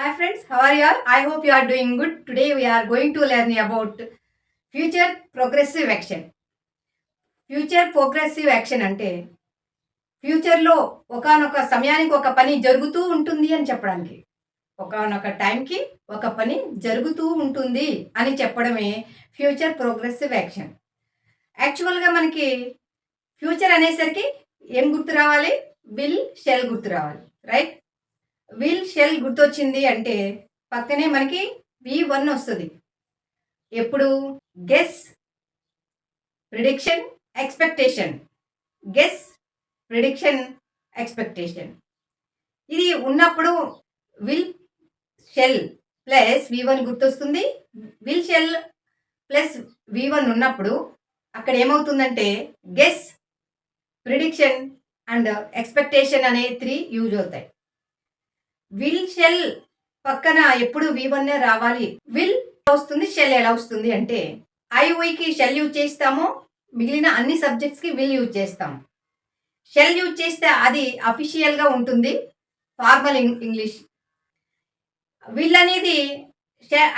Hi friends, how are you all? I hope you are doing good. Today we are going to learn about future progressive action. Future progressive action అంటే ఫ్యూచర్లో ఒకానొక సమయానికి ఒక పని జరుగుతూ ఉంటుంది అని చెప్పడానికి, ఒకానొక టైంకి ఒక పని జరుగుతూ ఉంటుంది అని చెప్పడమే ఫ్యూచర్ ప్రోగ్రెసివ్ యాక్షన్. యాక్చువల్గా మనకి ఫ్యూచర్ అనేసరికి ఏం గుర్తు రావాలి? విల్, షెల్ గుర్తు రావాలి, రైట్? విల్, షెల్ గుర్తొచ్చింది అంటే పక్కనే మనకి V1 వస్తుంది. ఎప్పుడు? Guess, prediction, expectation. Guess, prediction, expectation. ఇది ఉన్నప్పుడు విల్, షెల్ ప్లస్ V1 గుర్తొస్తుంది. విల్, షెల్ ప్లస్ V1 ఉన్నప్పుడు అక్కడ ఏమవుతుందంటే గెస్, ప్రిడిక్షన్ అండ్ ఎక్స్పెక్టేషన్ అనే 3 యూజ్ అవుతాయి. విల్, షెల్ పక్కన ఎప్పుడు V1 రావాలి. విల్ వస్తుంది, షెల్ ఎలా వస్తుంది అంటే ఐఓకి షెల్ యూజ్ చేస్తాము, మిగిలిన అన్ని సబ్జెక్ట్స్కి విల్ యూజ్ చేస్తాము. షెల్ యూజ్ చేస్తే అది అఫీషియల్గా ఉంటుంది, ఫార్మల్ ఇంగ్లీష్. విల్ అనేది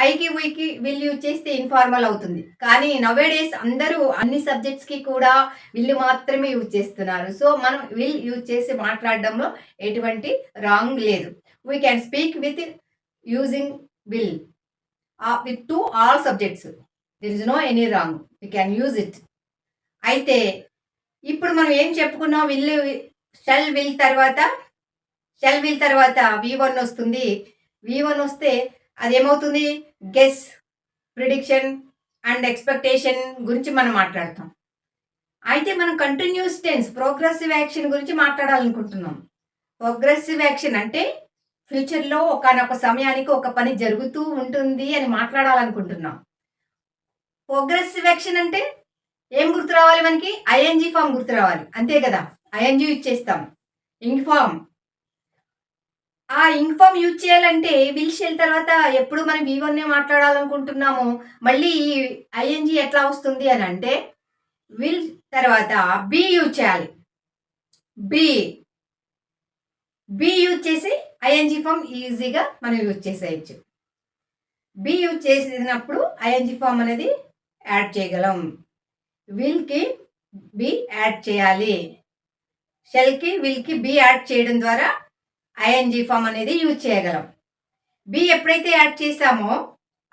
ఐకి ఉయికి విల్ యూజ్ చేస్తే ఇన్ఫార్మల్ అవుతుంది. కానీ నవేడేస్ అందరూ అన్ని సబ్జెక్ట్స్కి కూడా విల్ మాత్రమే యూజ్ చేస్తున్నారు. సో మనం విల్ యూజ్ చేసి మాట్లాడడంలో ఎటువంటి రాంగ్ లేదు. We can speak with using will with to all subjects. There is no any wrong. We can use it. అయితే ఇప్పుడు మనం ఏం చెప్పుకున్నాం? షెల్ విల్ తర్వాత V1 వస్తుంది. V1 వస్తే అదేమవుతుంది? గెస్, ప్రిడిక్షన్ అండ్ ఎక్స్పెక్టేషన్ గురించి మనం మాట్లాడతాం. అయితే మనం కంటిన్యూస్ టెన్స్ ప్రోగ్రెసివ్ యాక్షన్ గురించి మాట్లాడాలనుకుంటున్నాం. ప్రోగ్రెసివ్ యాక్షన్ అంటే ఫ్యూచర్లో ఒకనొక సమయానికి ఒక పని జరుగుతూ ఉంటుంది అని మాట్లాడాలనుకుంటున్నాం. ప్రోగ్రెసివ్ యాక్షన్ అంటే ఏం గుర్తు రావాలి మనకి? ఐఎన్జీ ఫామ్ గుర్తు రావాలి, అంతే కదా? ఐఎన్జీ యూజ్ చేస్తాం. ఇంక్ ఫామ్, ఆ ఇంక్ ఫామ్ యూజ్ చేయాలంటే విల్, షెల్ తర్వాత ఎప్పుడు మనం V1 మాట్లాడాలనుకుంటున్నాము. మళ్ళీ ఈ ఐఎన్జీ ఎట్లా వస్తుంది అని అంటే విల్ తర్వాత బి యూజ్ చేయాలి. బి యూజ్ చేసి ఐఎన్జీ ఫామ్ ఈజీగా మనం యూజ్ చేసేయచ్చు. బి యూజ్ చేసినప్పుడు ఐఎన్జీ ఫామ్ అనేది యాడ్ చేయగలం. విల్కి బి యాడ్ చేయాలి, షెల్కి విల్కి బి యాడ్ చేయడం ద్వారా ఐఎన్జీ ఫామ్ అనేది యూజ్ చేయగలం. బి ఎప్పుడైతే యాడ్ చేసామో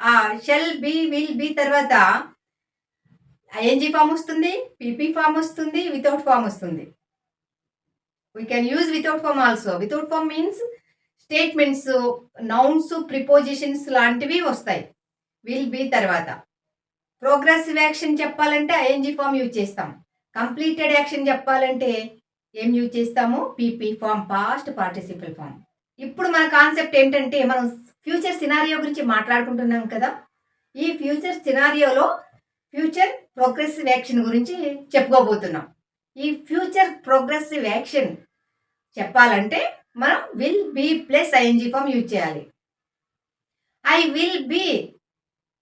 ఆ షెల్, బి, విల్, బి తర్వాత ఐఎన్జీ ఫామ్ వస్తుంది, పీపీ ఫామ్ వస్తుంది, వితౌట్ ఫామ్ వస్తుంది. We can use without form also. Without form means statements, nouns, prepositions లాంటివి వస్తాయి విల్, బి తర్వాత. ప్రోగ్రెసివ్ యాక్షన్ చెప్పాలంటే ఐఎన్జీ ఫామ్ యూజ్ చేస్తాం. కంప్లీటెడ్ యాక్షన్ చెప్పాలంటే ఏం యూజ్ చేస్తాము? PP form, past participle form. ఇప్పుడు మన కాన్సెప్ట్ ఏంటంటే మనం ఫ్యూచర్ సినారియో గురించి మాట్లాడుకుంటున్నాం కదా. ఈ ఫ్యూచర్ సినారియోలో ఫ్యూచర్ ప్రోగ్రెసివ్ యాక్షన్ గురించి చెప్పుకోబోతున్నాం. ఈ ఫ్యూచర్ ప్రోగ్రెసివ్ యాక్షన్ చెప్పాలంటే మనం will, be plus ING form use చేయాలి. I will be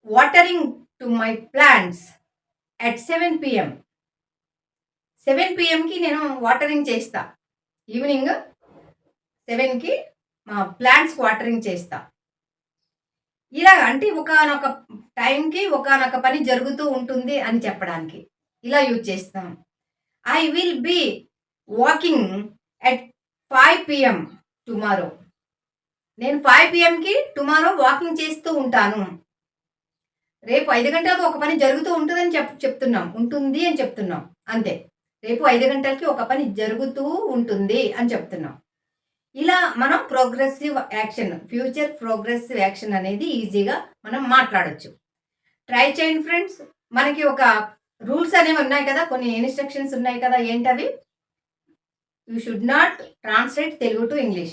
watering to my plants at 7 PM. 7 PMకి నేను వాటరింగ్ చేస్తా. ఈవినింగ్ 7కి మా ప్లాంట్స్కి వాటరింగ్ చేస్తా. ఇలా అంటే ఒకనొక టైంకి ఒకనొక పని జరుగుతూ ఉంటుంది అని చెప్పడానికి ఇలా యూజ్ చేస్తాం. I will be walking at 5 PM tomorrow. నేను 5 PMకి టుమారో వాకింగ్ చేస్తూ ఉంటాను. రేపు 5 గంటలకు ఒక పని జరుగుతూ ఉంటుందని చెప్తున్నాం, ఉంటుంది అని చెప్తున్నాం, అంతే. రేపు 5 గంటలకి ఒక పని జరుగుతూ ఉంటుంది అని చెప్తున్నాం. ఇలా మనం progressive action, future progressive action అనేది ఈజీగా మనం మాట్లాడచ్చు. ట్రై చేయండి ఫ్రెండ్స్. మనకి ఒక రూల్స్ అనేవి ఉన్నాయి కదా, కొన్ని ఇన్స్ట్రక్షన్స్ ఉన్నాయి కదా. ఏంటవి? You should not translate Telugu to English.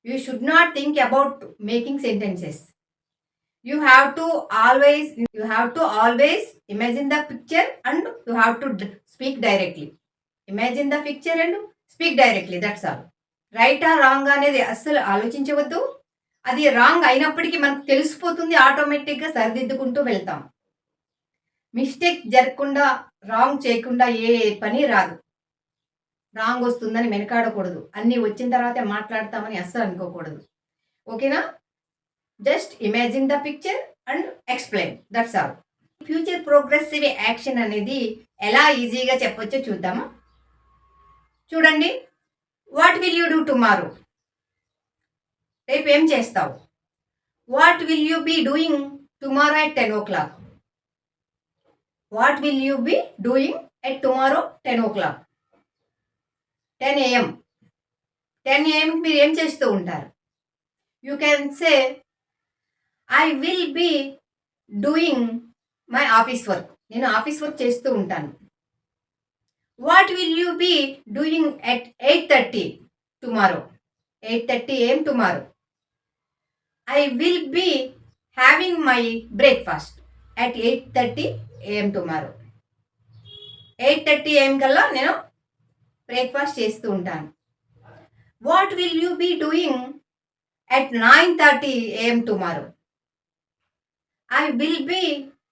You should not think about making sentences. You have to always imagine the picture and you have to speak directly. Imagine the picture and speak directly, that's all. Right ఆ wrong అనేది అస్సలు ఆలోచించవద్దు. అది wrong అయినప్పటికీ మనకు తెలిసిపోతుంది, ఆటోమేటిక్గా సరిదిద్దుకుంటూ వెళ్తాం. Mistake జరగకుండా, రాంగ్ చేయకుండా ఏ పని రాదు. రాంగ్ వస్తుందని వెనకాడకూడదు. అన్నీ వచ్చిన తర్వాతే మాట్లాడతామని అస్సలు అనుకోకూడదు. ఓకేనా? Just imagine the picture and explain, that's all. Future progressive action అనేది ఎలా ఈజీగా చెప్పొచ్చో చూద్దామా. చూడండి, what will you do tomorrow? రేపు ఏం చేస్తావు? What will you be doing tomorrow at 10 o'clock? What will you be doing at tomorrow 10 o'clock? 10 AM. 10 AM మీరు ఏం చేస్తూ ఉంటారు? You can say I will be doing my office work. నేను office work చేస్తూ ఉంటాను. What will you be doing at 8:30 tomorrow? 8:30 AM tomorrow. I will be having my breakfast at 8:30 AM tomorrow. 8:30 AM కల్లా నేను breakfast చేస్తూ ఉంటాను. What will you be doing at 9:30 AM tomorrow? I will be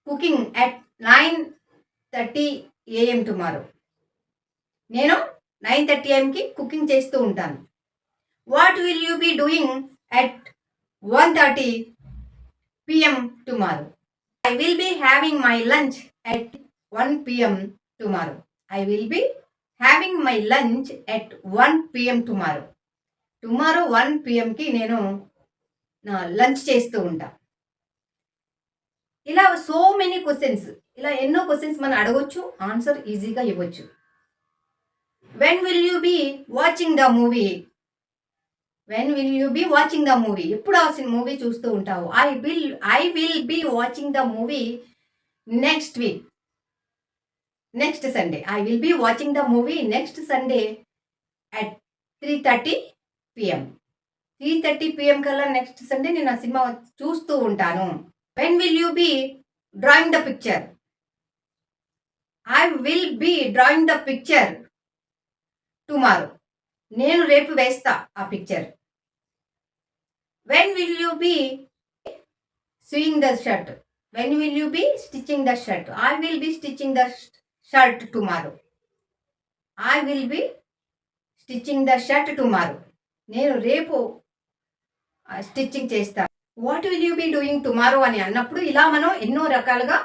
cooking at 9:30 AM tomorrow. నేను 9:30 AMకి cooking చేస్తూ ఉంటాను. What will you be doing at 1:30 PM tomorrow? I will be having my lunch at 1 PM tomorrow. I will be having my lunch at 1 PM tomorrow. Tomorrow 1 PMకి నేను నా lunch చేస్తూ ఉంటా. ఇలా so many questions, ఇలా ఎన్నో questions మనం అడగొచ్చు, answer ఈజీగా ఇవ్వచ్చు. When will you be watching the movie? When will you be watching the movie? ఎప్పుడు ఆ మూవీ చూస్తూ ఉంటావు? I will be watching the movie next week, next Sunday. I will be watching the movie next Sunday at 3:30 PM. 3:30 PM కల్లా next Sunday నేను ఆ సినిమా చూస్తూ ఉంటాను. When will you be drawing the picture? I will be drawing the picture tomorrow. నేను రేపు వేస్తా ఆ picture. When will you be sewing the shirt? When will you be stitching the shirt? I will be stitching the shirt tomorrow. I will be stitching the shirt tomorrow. నేను రేపు stitching చేస్తాను. What will you be doing tomorrow అని అన్నప్పుడు ఇలా మనం ఎన్నో రకాలుగా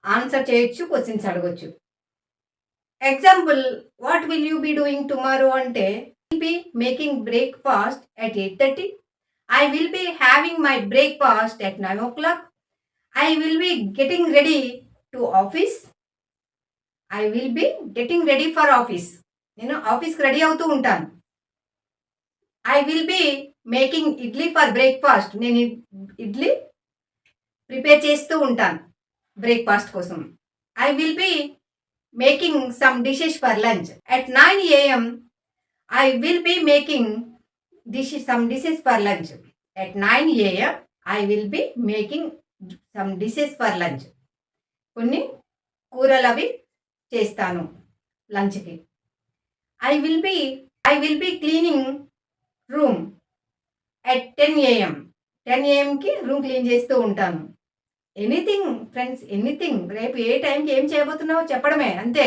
answer చేయొచ్చు, క్వశ్చన్స్ అడగొచ్చు. Example, what will you be doing tomorrow అంటే, will be making breakfast at 8:30. I will be having my breakfast at 9 o'clock. I will be getting ready to office. I will be getting ready for office. నేను ఆఫీస్కి ready అవుతూ ఉంటాను. I will be making idli for breakfast. నేను idli prepare చేస్తూ ఉంటాను breakfast కోసం. I will be making some dishes for lunch. At 9 AM, I will be making some dishes for lunch. At 9 AM, I will be making some dishes for lunch. కొన్ని కూరలు అవి చేస్తాను లంచ్కి. I will be cleaning room at 10 AM. 10 AMకి room clean చేస్తూ ఉంటాను. Anything friends, anything. రేపు ఏ టైంకి ఏం చేయబోతున్నావో చెప్పడమే, అంతే.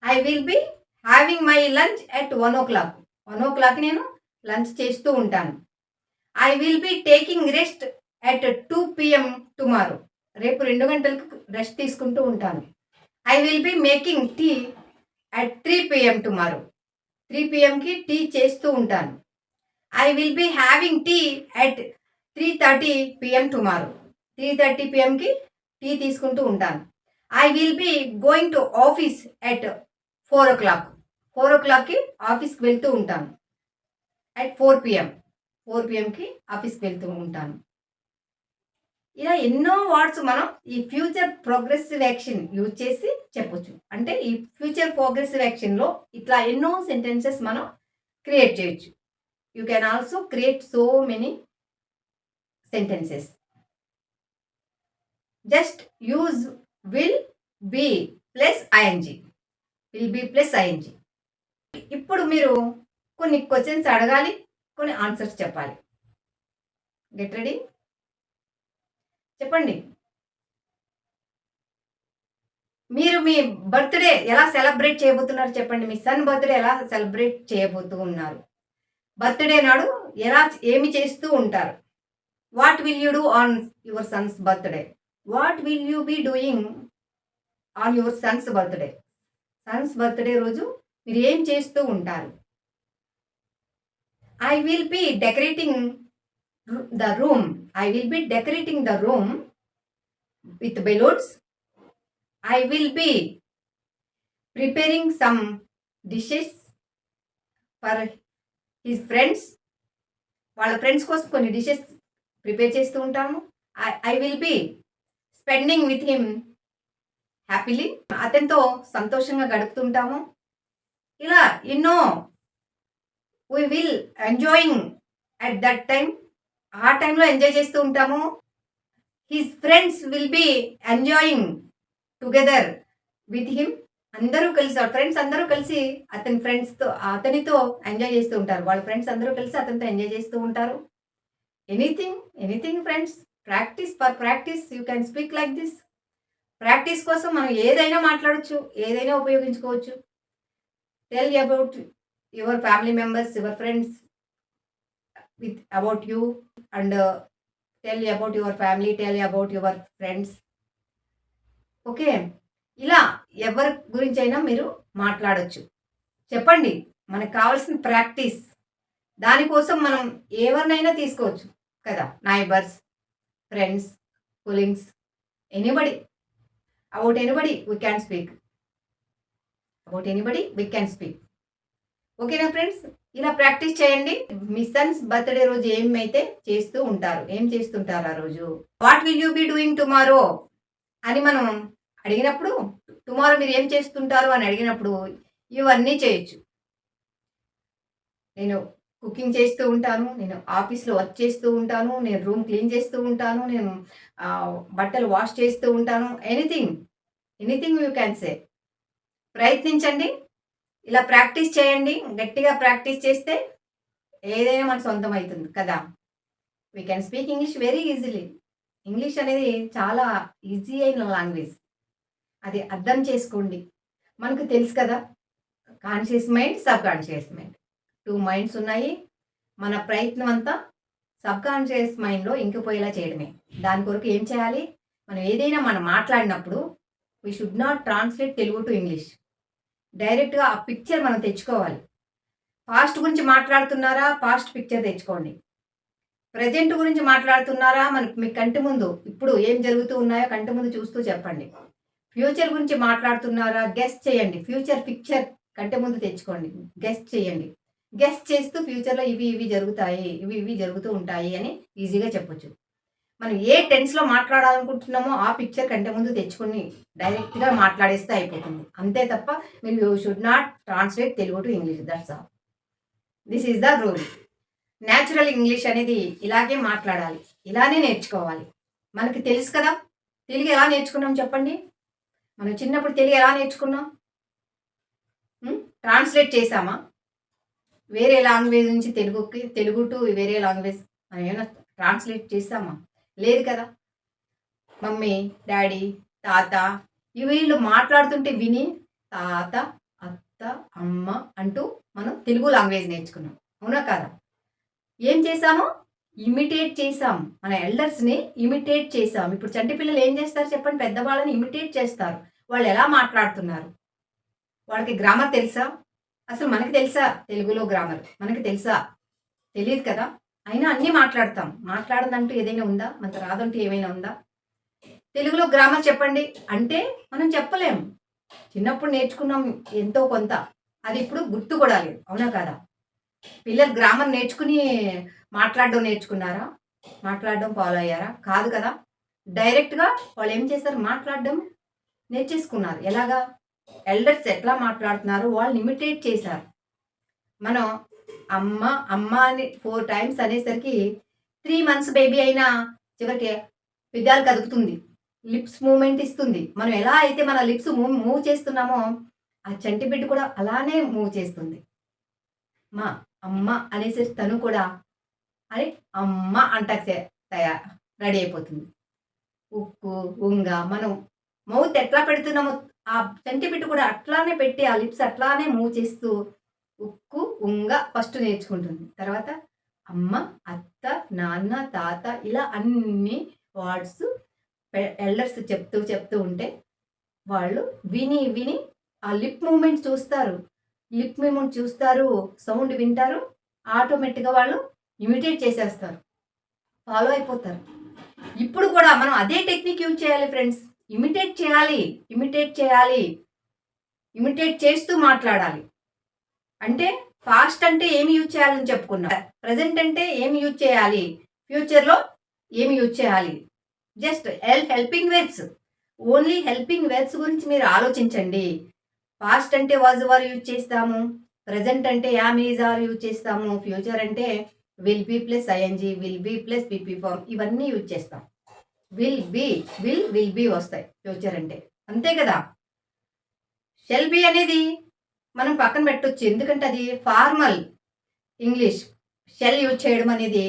I will be having my lunch at 1 o'clock. 1 o'clock నేను లంచ్ చేస్తూ ఉంటాను. I will be taking rest at 2 PM tomorrow. రేపు 2 గంటలకు రెస్ట్ తీసుకుంటూ ఉంటాను. I will be making tea at 3 PM tomorrow. 3 PMకి tea చేస్తూ ఉంటాను. I will be having tea at 3:30 PM tomorrow. 3:30 PMకి tea తీసుకుంటూ ఉంటాను. I will be going to office at 4 o'clock. 4 o'clockకి ఆఫీస్కి వెళ్తూ ఉంటాను. at 4 PM. 4 PMకి ఆఫీస్కి వెళ్తూ ఉంటాను. ఇలా ఎన్నో వర్డ్స్ మనం ఈ ఫ్యూచర్ ప్రోగ్రెసివ్ యాక్షన్ యూజ్ చేసి చెప్పొచ్చు. అంటే ఈ ఫ్యూచర్ ప్రోగ్రెసివ్ యాక్షన్లో ఇట్లా ఎన్నో సెంటెన్సెస్ మనం క్రియేట్ చేయొచ్చు. You can also create so many sentences. Just use will be plus ING. Will be plus ING. ఇప్పుడు మీరు కొన్ని క్వశ్చన్స్ అడగాలి, కొన్ని ఆన్సర్స్ చెప్పాలి. Get ready. చెప్పండి, మీరు మీ బర్త్డే ఎలా సెలబ్రేట్ చేయబోతున్నారు చెప్పండి. మీ సన్ బర్త్డే ఎలా సెలబ్రేట్ చేయబోతూ ఉన్నారు? బర్త్డే నాడు ఏమి చేస్తూ ఉంటారు? What will you do on your son's birthday? What will you be doing on your son's birthday? Son's birthday రోజు మీరు ఏం చేస్తూ ఉంటారు? I will B decorating the room. I will B decorating the room with balloons. I will B preparing some dishes for his friends. వాళ్ళ friends కోసం కొన్ని dishes prepare చేస్తూ ఉంటాము. I will B spending with him happily. అతనితో సంతోషంగా గడుపుతుంటాము. ఇలా ఎన్నో we will enjoying at that time. ఆ టైంలో ఎంజాయ్ చేస్తూ ఉంటాము. His friends will be enjoying together with him. అందరూ కలిసి ఫ్రెండ్స్ అందరూ కలిసి అతనితో ఎంజాయ్ చేస్తూ ఉంటారు. వాళ్ళ ఫ్రెండ్స్ అందరూ కలిసి అతనితో ఎంజాయ్ చేస్తూ ఉంటారు. Anything friends. Practice you can speak like this. Practice కోసం మనం ఏదైనా మాట్లాడచ్చు, ఏదైనా ఉపయోగించుకోవచ్చు. Tell about your family members, your friends with about you and tell about your family, tell about your friends. Okay, ఇలా ఎవరి గురించి అయినా మీరు మాట్లాడచ్చు. చెప్పండి, మనకు కావాల్సిన ప్రాక్టీస్. దానికోసం మనం ఎవరినైనా తీసుకోవచ్చు కదా. Neighbours, friends, colleagues, anybody. About anybody we can speak. About anybody we can speak. ఓకేనా ఫ్రెండ్స్? ఇలా ప్రాక్టీస్ చేయండి. మీ సన్స్ బర్త్డే రోజు ఏమైతే చేస్తూ ఉంటారు, ఏం చేస్తుంటారు ఆ రోజు? What will you be doing tomorrow అని మనం అడిగినప్పుడు, టుమారో మీరు ఏం చేస్తుంటారు అని అడిగినప్పుడు ఇవన్నీ చేయొచ్చు. నేను కుకింగ్ చేస్తూ ఉంటాను, నేను ఆఫీస్లో వర్క్ చేస్తూ ఉంటాను, నేను రూమ్ క్లీన్ చేస్తూ ఉంటాను, నేను బట్టలు వాష్ చేస్తూ ఉంటాను. Anything you can say. ప్రయత్నించండి, ఇలా ప్రాక్టీస్ చేయండి. గట్టిగా ప్రాక్టీస్ చేస్తే ఏదైనా మన సొంతం అవుతుంది కదా. We can speak English very easily. English అనేది చాలా ఈజీ అయిన లాంగ్వేజ్. అది అర్థం చేసుకోండి. మనకు తెలుసు కదా, conscious mind, sub conscious mind, 2 minds ఉన్నాయి. మన ప్రయత్నం అంతా సబ్ కాన్షియస్ మైండ్లో ఇంకిపోయేలా చేయడమే. దాని కొరకు ఏం చేయాలి? మనం మాట్లాడినప్పుడు we should not translate Telugu to English. డైరెక్ట్గా ఆ పిక్చర్ మనం తెచ్చుకోవాలి. పాస్ట్ గురించి మాట్లాడుతున్నారా, పాస్ట్ పిక్చర్ తెచ్చుకోండి. ప్రజెంట్ గురించి మాట్లాడుతున్నారా, మీ కంటి ముందు ఇప్పుడు ఏం జరుగుతూ ఉన్నాయో కంటి ముందు చూస్తూ చెప్పండి. ఫ్యూచర్ గురించి మాట్లాడుతున్నారా, గెస్ట్ చేయండి. ఫ్యూచర్ పిక్చర్ కంటి ముందు తెచ్చుకోండి, గెస్ట్ చేయండి. గెస్ట్ చేస్తూ ఫ్యూచర్లో ఇవి జరుగుతాయి, ఇవి జరుగుతూ ఉంటాయి అని ఈజీగా చెప్పొచ్చు. మనం ఏ టెన్స్లో మాట్లాడాలనుకుంటున్నామో ఆ పిక్చర్ కంటి ముందు తెచ్చుకొని డైరెక్ట్గా మాట్లాడేస్తే అయిపోతుంది. అంతే తప్ప మీరు you should not translate Telugu to English. That's all. This is the rule. Natural English అనేది ఇలాగే మాట్లాడాలి, ఇలానే నేర్చుకోవాలి. మనకి తెలుసు కదా తెలుగు ఎలా నేర్చుకున్నాం చెప్పండి. మనం చిన్నప్పుడు తెలుగు ఎలా నేర్చుకున్నాం? ట్రాన్స్లేట్ చేసామా? వేరే లాంగ్వేజ్ నుంచి తెలుగు టు వేరే లాంగ్వేజ్ మనం ఏమైనా ట్రాన్స్లేట్ చేసామా? లేదు కదా. మమ్మీ, డాడీ, తాత వీళ్ళు మాట్లాడుతుంటే విని తాత, అత్త, అమ్మ అంటూ మనం తెలుగు లాంగ్వేజ్ నేర్చుకున్నాం. అవునా కాదా? ఏం చేసాము? ఇమిటేట్ చేసాం. మన ఎల్డర్స్ని ఇమిటేట్ చేసాం. ఇప్పుడు చంటి పిల్లలు ఏం చేస్తారు చెప్పండి? పెద్దవాళ్ళని ఇమిటేట్ చేస్తారు. వాళ్ళు ఎలా మాట్లాడుతున్నారు? వాళ్ళకి గ్రామర్ తెలుసా? అసలు మనకి తెలుసా తెలుగులో గ్రామర్? మనకి తెలుసా? తెలియదు కదా. అయినా అన్నీ మాట్లాడతాం. మాట్లాడదంటూ ఏదైనా ఉందా? మనకు రాదంటూ ఏమైనా ఉందా? తెలుగులో గ్రామర్ చెప్పండి అంటే మనం చెప్పలేము. చిన్నప్పుడు నేర్చుకున్నాం ఎంతో కొంత, అది ఇప్పుడు గుర్తు కూడా లేదు. అవునా కాదా? పిల్లలు గ్రామర్ నేర్చుకుని మాట్లాడడం నేర్చుకున్నారా? మాట్లాడడం ఫాలో అయ్యారా? కాదు కదా. డైరెక్ట్గా వాళ్ళు ఏం చేశారు? మాట్లాడడం నేర్చేసుకున్నారు. ఎలాగా? ఎల్డర్స్ ఎట్లా మాట్లాడుతున్నారు వాళ్ళు ఇమిటేట్ చేశారు. మనం అమ్మ అమ్మ అని 4 టైమ్స్ అనేసరికి 3 months బేబీ అయినా చివరికి పెదాలు కదుపుతుంది, లిప్స్ మూమెంట్ ఇస్తుంది. మనం ఎలా అయితే మన లిప్స్ మూవ్ చేస్తున్నామో ఆ చంటి బిడ్డ కూడా అలానే మూవ్ చేస్తుంది. మా అమ్మ అనేసరికి తను కూడా అని అమ్మ అంటాక రెడీ అయిపోతుంది. ఉక్కు, ఉంగ మనం మౌత్ ఎట్లా పెడుతున్నామో ఆ చంటి బిడ్డ కూడా అట్లానే పెట్టి ఆ లిప్స్ అట్లానే మూవ్ చేస్తూ ఉక్కు, ఉంగ ఫస్ట్ నేర్చుకుంటుంది. తర్వాత అమ్మ, అత్త, నాన్న, తాత ఇలా అన్ని వర్డ్స్ ఎల్డర్స్ చెప్తూ ఉంటే వాళ్ళు విని విని ఆ లిప్ మూవ్‌మెంట్ చూస్తారు. లిప్ మూవ్‌మెంట్ చూస్తారు, సౌండ్ వింటారు. ఆటోమేటిక్‌గా వాళ్ళు ఇమిటేట్ చేసేస్తారు. ఫాలో అయిపోతారు. ఇప్పుడు కూడా మనం అదే టెక్నిక్ యూజ్ చేయాలి ఫ్రెండ్స్. ఇమిటేట్ చేయాలి. ఇమిటేట్ చేయాలి. ఇమిటేట్ చేస్తూ మాట్లాడాలి. అంటే పాస్ట్ అంటే ఏమి యూజ్ చేయాలని చెప్పుకున్నాం. ప్రెజెంట్ అంటే ఏమి యూజ్ చేయాలి? ఫ్యూచర్‌లో ఏమి యూజ్ చేయాలి? Just helping verbs. Only helping verbs గురించి మీరు ఆలోచించండి. పాస్ట్ అంటే వాజ్ వర్ యూజ్ చేస్తాము. ప్రెజెంట్ అంటే యామ్ ఈజ్ ఆర్ యూజ్ చేస్తాము. ఫ్యూచర్ అంటే will be plus ING, will be plus PP form ఇవన్నీ యూజ్ చేస్తాం. విల్ బి వస్తాయి ఫ్యూచర్ అంటే. అంతే కదా! షెల్ బి అనేది మనం పక్కన పెట్టొచ్చు. ఎందుకంటే అది ఫార్మల్ ఇంగ్లీష్. షెల్ యూజ్ చేయడం అనేది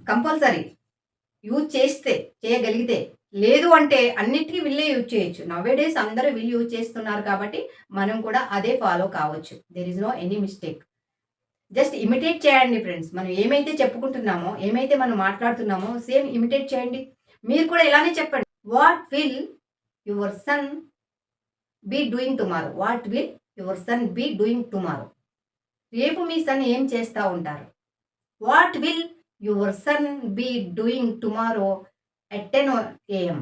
కంపల్సరీ. యూజ్ చేస్తే చేయగలిగితే. లేదు అంటే అన్నిటికీ విల్లే యూజ్ చేయొచ్చు. నౌ-ఏ-డేస్ అందరూ విల్ యూజ్ చేస్తున్నారు కాబట్టి మనం కూడా అదే ఫాలో కావచ్చు. There is no any mistake. జస్ట్ ఇమిటేట్ చేయండి ఫ్రెండ్స్. మనం ఏమైతే చెప్పుకుంటున్నామో, ఏమైతే మనం మాట్లాడుతున్నామో సేమ్ ఇమిటేట్ చేయండి. మీరు కూడా ఇలానే చెప్పండి. What will your son be doing tomorrow? What will your son be doing tomorrow? రేపు మీ సన్ ఏం చేస్తా ఉంటారు? What will your son be doing tomorrow at 10 AM?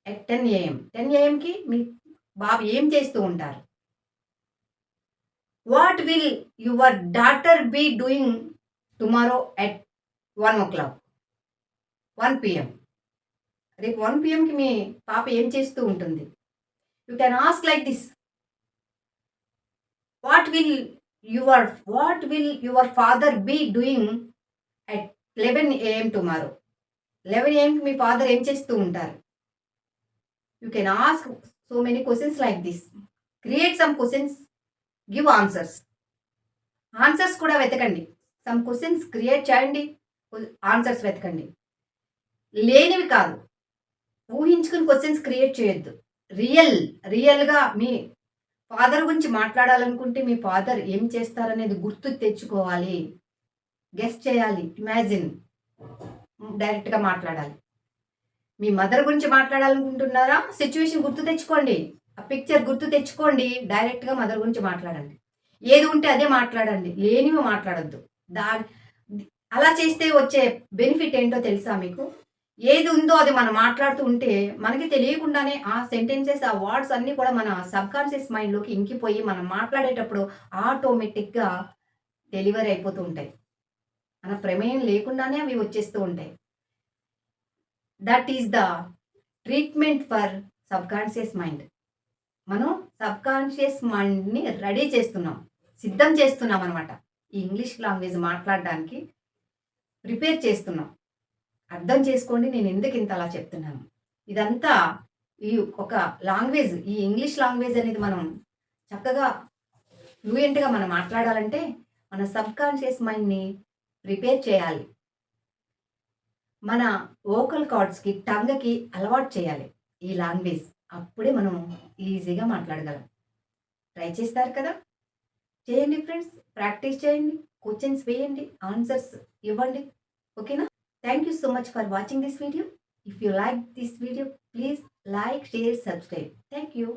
At 10 AM. 10 AMకి మీ బాబు ఏం చేస్తూ ఉంటారు? What will your daughter be doing tomorrow at 1 o'clock? 1 PM. రేపు 1 PMకి మీ పాప ఏం చేస్తూ ఉంటుంది? You can ask like this. What will your father be doing at 11 AM tomorrow? 11 AMకి మీ ఫాదర్ ఏం చేస్తూ ఉంటారు? You can ask so many questions like this. Create some questions, give answers. Answers కూడా వెతకండి. సమ్ క్వశ్చన్స్ క్రియేట్ చేయండి, answers వెతకండి. లేనివి కాదు, ఊహించుకుని క్వశ్చన్స్ క్రియేట్ చేయొద్దు. రియల్గా మీ ఫాదర్ గురించి మాట్లాడాలనుకుంటే మీ ఫాదర్ ఏం చేస్తారనేది గుర్తు తెచ్చుకోవాలి. గెస్ చేయాలి. ఇమాజిన్. డైరెక్ట్గా మాట్లాడాలి. మీ మదర్ గురించి మాట్లాడాలనుకుంటున్నారా? సిచ్యువేషన్ గుర్తు తెచ్చుకోండి. ఆ పిక్చర్ గుర్తు తెచ్చుకోండి. డైరెక్ట్గా మదర్ గురించి మాట్లాడండి. ఏది ఉంటే అదే మాట్లాడండి. లేనివి మాట్లాడొద్దు. అలా చేస్తే వచ్చే బెనిఫిట్ ఏంటో తెలుసా మీకు? ఏది ఉందో అది మనం మాట్లాడుతూ ఉంటే మనకి తెలియకుండానే ఆ సెంటెన్సెస్, ఆ వర్డ్స్ అన్నీ కూడా మన సబ్కాన్షియస్ మైండ్లోకి ఇంకిపోయి మనం మాట్లాడేటప్పుడు ఆటోమేటిక్గా డెలివరీ అయిపోతూ ఉంటాయి. మన ప్రమేయం లేకుండానే అవి వచ్చేస్తూ ఉంటాయి. That is the treatment for subconscious mind. మనం సబ్కాన్షియస్ మైండ్ని రెడీ చేస్తున్నాం, సిద్ధం చేస్తున్నాం అనమాట. ఈ ఇంగ్లీష్ లాంగ్వేజ్ మాట్లాడడానికి ప్రిపేర్ చేస్తున్నాం. అర్థం చేసుకోండి నేను ఎందుకు ఇంత అలా చెప్తున్నాను. ఇదంతా ఈ ఒక లాంగ్వేజ్, ఈ ఇంగ్లీష్ లాంగ్వేజ్ అనేది మనం చక్కగా ఫ్లూయెంట్గా మనం మాట్లాడాలంటే మన సబ్కాన్షియస్ మైండ్ని ప్రిపేర్ చేయాలి. మన వోకల్ కార్డ్స్కి, టంగ్కి అలవాటు చేయాలి ఈ లాంగ్వేజ్. అప్పుడే మనం ఈజీగా మాట్లాడగలం. ట్రై చేస్తారు కదా? చేయండి ఫ్రెండ్స్. ప్రాక్టీస్ చేయండి. క్వశ్చన్స్ వేయండి. ఆన్సర్స్ ఇవ్వండి. ఓకేనా? Thank you so much for watching this video. If you like this video, please like, share, subscribe. Thank you.